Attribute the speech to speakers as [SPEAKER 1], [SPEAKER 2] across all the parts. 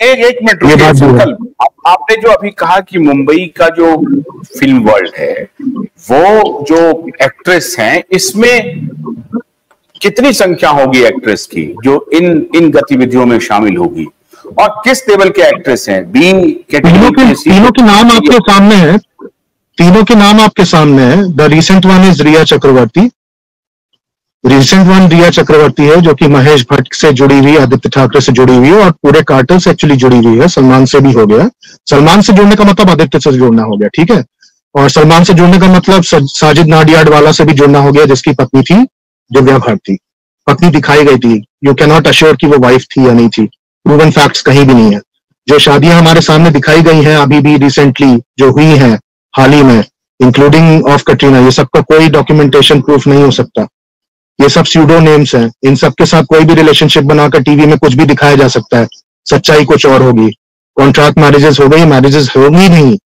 [SPEAKER 1] एक मिनट रुकिए संकल्प, आपने जो अभी कहा कि मुंबई का जो फिल्म वर्ल्ड है, वो जो एक्ट्रेस हैं, इसमें कितनी संख्या होगी एक्ट्रेस की जो इन गतिविधियों में शामिल होगी, और किस लेवल के एक्ट्रेस हैं? बी कैटेगरी के
[SPEAKER 2] तीनों के नाम आपके सामने है, तीनों के नाम आपके सामने है। The recent one is Riya Chakraborty. Recent one Riya Chakraborty है, जो कि महेश भट्ट से जुड़ी हुई, आदित्य ठाकरे से जुड़ी हुई है, और पूरे कार्टल से एक्चुअली जुड़ी हुई है। सलमान से भी हो गया, सलमान से जुड़ने का मतलब आदित्य से जुड़ना हो गया, ठीक है। और सलमान से जुड़ने का मतलब साजिद नाडियाडवाला से भी जुड़ना हो गया, जिसकी पत्नी थी दिव्या भारती। पत्नी दिखाई गई थी, यू कैन नॉट अश्योर कि वो वाइफ थी या नहीं थी, प्रूवन फैक्ट्स कहीं भी नहीं है। जो शादियां हमारे सामने दिखाई गई हैं अभी भी रिसेंटली जो हुई हैं हाल ही में, इंक्लूडिंग ऑफ कटरीना, ये सबका कोई डॉक्यूमेंटेशन प्रूफ नहीं हो सकता। ये सब स्यूडो नेम्स हैं, इन सब के साथ कोई भी रिलेशनशिप बनाकर टीवी में कुछ भी दिखाया जा सकता है, सच्चाई कुछ और होगी। कॉन्ट्रैक्ट मैरिजेस हो गई, मैरिजेस होंगी नहीं,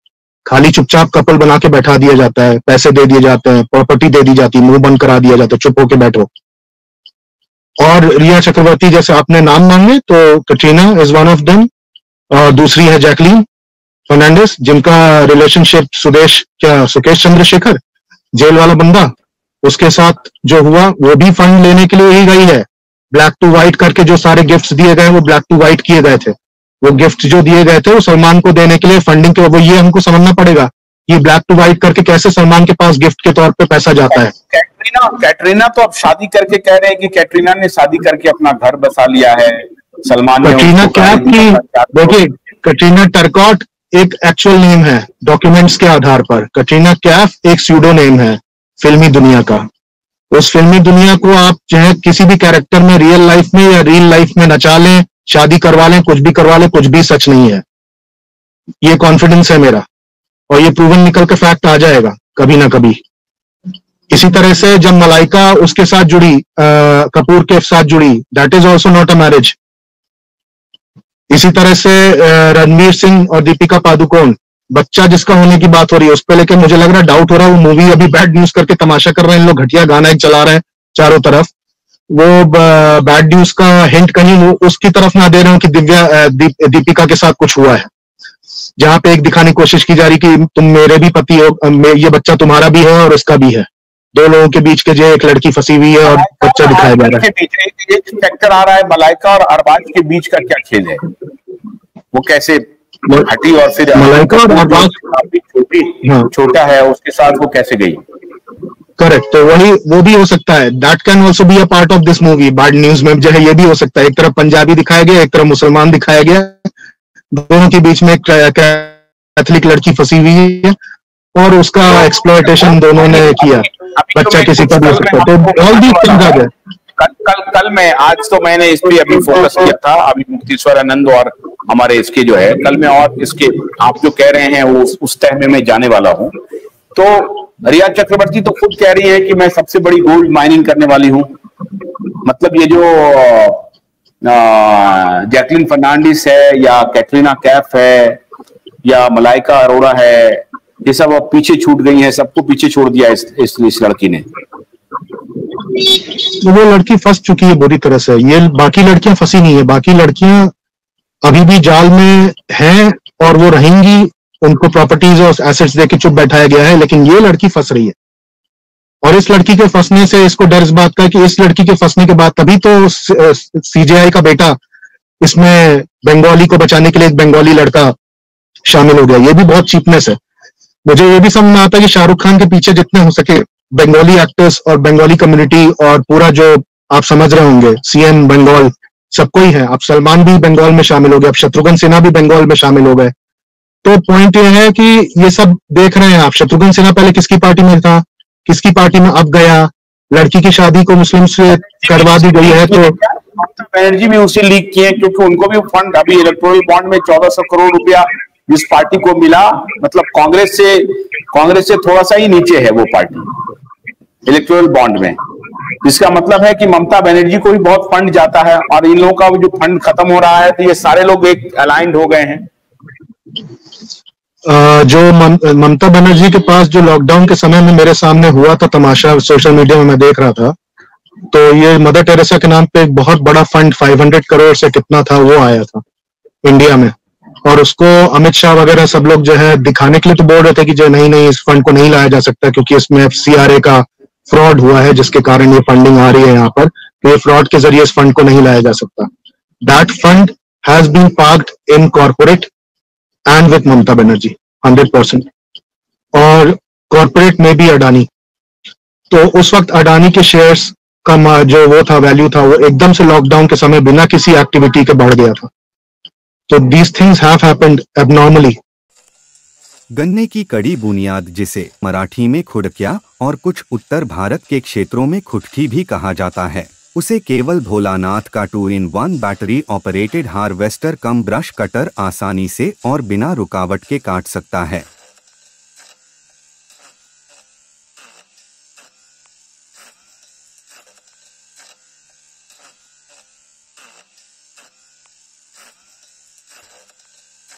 [SPEAKER 2] खाली चुपचाप कपल बना के बैठा दिया जाता है, पैसे दे दिए जाते हैं, प्रॉपर्टी दे दी जाती है, मुंह बंद करा दिया जाता है, चुप होके बैठो। और रिया चक्रवर्ती जैसे आपने नाम मांगे, तो Katrina is one of them, और दूसरी है जैकलीन फर्नांडिस, जिनका रिलेशनशिप सुकेश चंद्रशेखर, जेल वाला बंदा, उसके साथ जो हुआ वो भी फंड लेने के लिए ही गई है। ब्लैक टू व्हाइट करके जो सारे गिफ्ट्स दिए गए वो ब्लैक टू व्हाइट किए गए थे। वो गिफ्ट जो दिए गए थे वो सलमान को देने के लिए फंडिंग के, वो ये हमको समझना पड़ेगा ये ब्लैक टू व्हाइट करके कैसे सलमान के पास गिफ्ट के तौर पे पैसा जाता है।
[SPEAKER 1] कैटरीना तो अब शादी करके कह रहे हैं कि कैटरीना ने शादी करके अपना घर बसा लिया है, सलमान ने।
[SPEAKER 2] कटरीना कैफ की, देखिए कटरीना टरकॉट एक एक्चुअल नेम है डॉक्यूमेंट्स के आधार पर, कटरीना कैफ एक स्यूडो नेम है फिल्मी दुनिया का। उस फिल्मी दुनिया को आप चाहे किसी भी कैरेक्टर में रियल लाइफ में या रियल लाइफ में नचा लें, शादी करवा लें, कुछ भी करवा लें, कुछ भी सच नहीं है। ये कॉन्फिडेंस है मेरा, और ये प्रूवन निकल के फैक्ट आ जाएगा कभी ना कभी। इसी तरह से जब मलाइका उसके साथ जुड़ी, कपूर के साथ जुड़ी, that is also not a marriage. इसी तरह से रणवीर सिंह और दीपिका पादुकोण, बच्चा जिसका होने की बात हो रही है, उस पर लेके मुझे लग रहा है डाउट हो रहा है, वो मूवी अभी बैड न्यूज करके तमाशा कर रहे हैं इन लोग, घटिया गाना एक चला रहे हैं चारों तरफ। वो बैड न्यूज का हिंट कहीं वो उसकी तरफ ना दे रहे हो कि दीपिका के साथ कुछ हुआ है, जहां पे एक दिखाने की कोशिश की जा रही कि तुम मेरे भी पति हो, ये बच्चा तुम्हारा भी है और इसका भी है, दो लोगों के बीच के जो एक लड़की फंसी हुई है और बच्चा दिखाया जा रहा है।
[SPEAKER 1] एक फैक्टर आ रहा है, मलाइका और अरबाज के बीच का क्या खेल है, वो कैसे हटी, और फिर
[SPEAKER 2] मलाइका और अरबाज
[SPEAKER 1] छोटा है उसके साथ वो कैसे गई।
[SPEAKER 2] करेक्ट, तो वही वो भी हो सकता है, that can also be a part of this movie. Bad news में जो है ये भी हो सकता है, एक तरफ पंजाबी दिखाया गया, एक तरफ मुसलमान दिखाया गया, दोनों के बीच में एक कैथलिक लड़की फंसी हुई है और उसका एक्सप्लॉयटेशन दोनों ने किया, बच्चा किसी का भी हो सकता है। तो ऑल दीस थिंग्स आ गए।
[SPEAKER 1] कल मैं, आज तो मैंने इस पे अभी फोकस किया था, अभी मुक्तेश्वर आनंद और हमारे इसके जो है, कल मैं और इसके आप जो कह रहे हैं वो उस तह में मैं जाने वाला हूँ। तो रिया चक्रवर्ती तो खुद कह रही है कि मैं सबसे बड़ी गोल्ड माइनिंग करने वाली हूँ। मतलब ये जो जैकलीन फर्नांडिस है या कैटरीना कैफ है या मलाइका अरोड़ा है, ये सब अब पीछे छूट गई हैं, सबको पीछे छोड़ दिया इस लड़की ने।
[SPEAKER 2] वो लड़की फंस चुकी है बुरी तरह से, ये बाकी लड़कियां फंसी नहीं है, बाकी लड़कियां अभी भी जाल में हैं और वो रहेंगी, उनको प्रॉपर्टीज और एसेट्स देके चुप बैठाया गया है, लेकिन ये लड़की फंस रही है। और इस लड़की के फंसने से इसको डर इस बात का कि इस लड़की के फंसने के बाद तभी तो सीजेआई का बेटा इसमें बंगाली को बचाने के लिए एक बंगाली लड़का शामिल हो गया। ये भी बहुत चीपनेस है। मुझे ये भी समझ में आता है कि शाहरुख खान के पीछे जितने हो सके बंगाली एक्टर्स और बंगाली कम्युनिटी और पूरा जो आप समझ रहे होंगे सीएम बंगाल सबको ही है। अब सलमान भी बंगाल में शामिल हो गए, अब शत्रुघ्न सिन्हा भी बंगाल में शामिल हो गए। तो पॉइंट ये है कि ये सब देख रहे हैं आप, शत्रुघ्न सिन्हा पहले किसकी पार्टी में था, किसकी पार्टी में अब गया, लड़की की शादी को मुस्लिम से करवा दी गई है। तो
[SPEAKER 1] ममता बनर्जी भी उसे लीक किए क्योंकि उनको भी फंड अभी इलेक्टोरल बॉन्ड में 1400 करोड़ रुपया जिस पार्टी को मिला, मतलब कांग्रेस से थोड़ा सा ही नीचे है वो पार्टी इलेक्टोरल बॉन्ड में, जिसका मतलब है कि ममता बनर्जी को भी बहुत फंड जाता है और इन लोगों का जो फंड खत्म हो रहा है तो ये सारे लोग एक अलाइंड हो गए हैं।
[SPEAKER 2] जो ममता बनर्जी के पास जो लॉकडाउन के समय में मेरे सामने हुआ था तमाशा, सोशल मीडिया में मैं देख रहा था, तो ये मदर टेरेसा के नाम पे एक बहुत बड़ा फंड 500 करोड़ से कितना था वो आया था। इंडिया में, और उसको अमित शाह वगैरह सब लोग जो है दिखाने के लिए तो बोल रहे थे कि जो नहीं इस फंड को नहीं लाया जा सकता क्योंकि इसमें FCRA का फ्रॉड हुआ है जिसके कारण ये फंडिंग आ रही है यहाँ पर, तो ये फ्रॉड के जरिए इस फंड को नहीं लाया जा सकता. That fund has been parked in corporate and with Mamata Banerjee 100%. और कॉर्पोरेट में भी अडानी, तो उस वक्त अडानी के शेयर्स का जो वो था वैल्यू था वो एकदम से लॉकडाउन के समय बिना किसी एक्टिविटी के बढ़ गया था. तो these things have happened abnormally.
[SPEAKER 3] गन्ने की कड़ी बुनियाद, जिसे मराठी में खुडक्या और कुछ उत्तर भारत के क्षेत्रों में खुटकी भी कहा जाता है, उसे केवल भोलानाथ का 2-in-1 बैटरी ऑपरेटेड हार्वेस्टर कम ब्रश कटर आसानी से और बिना रुकावट के काट सकता है.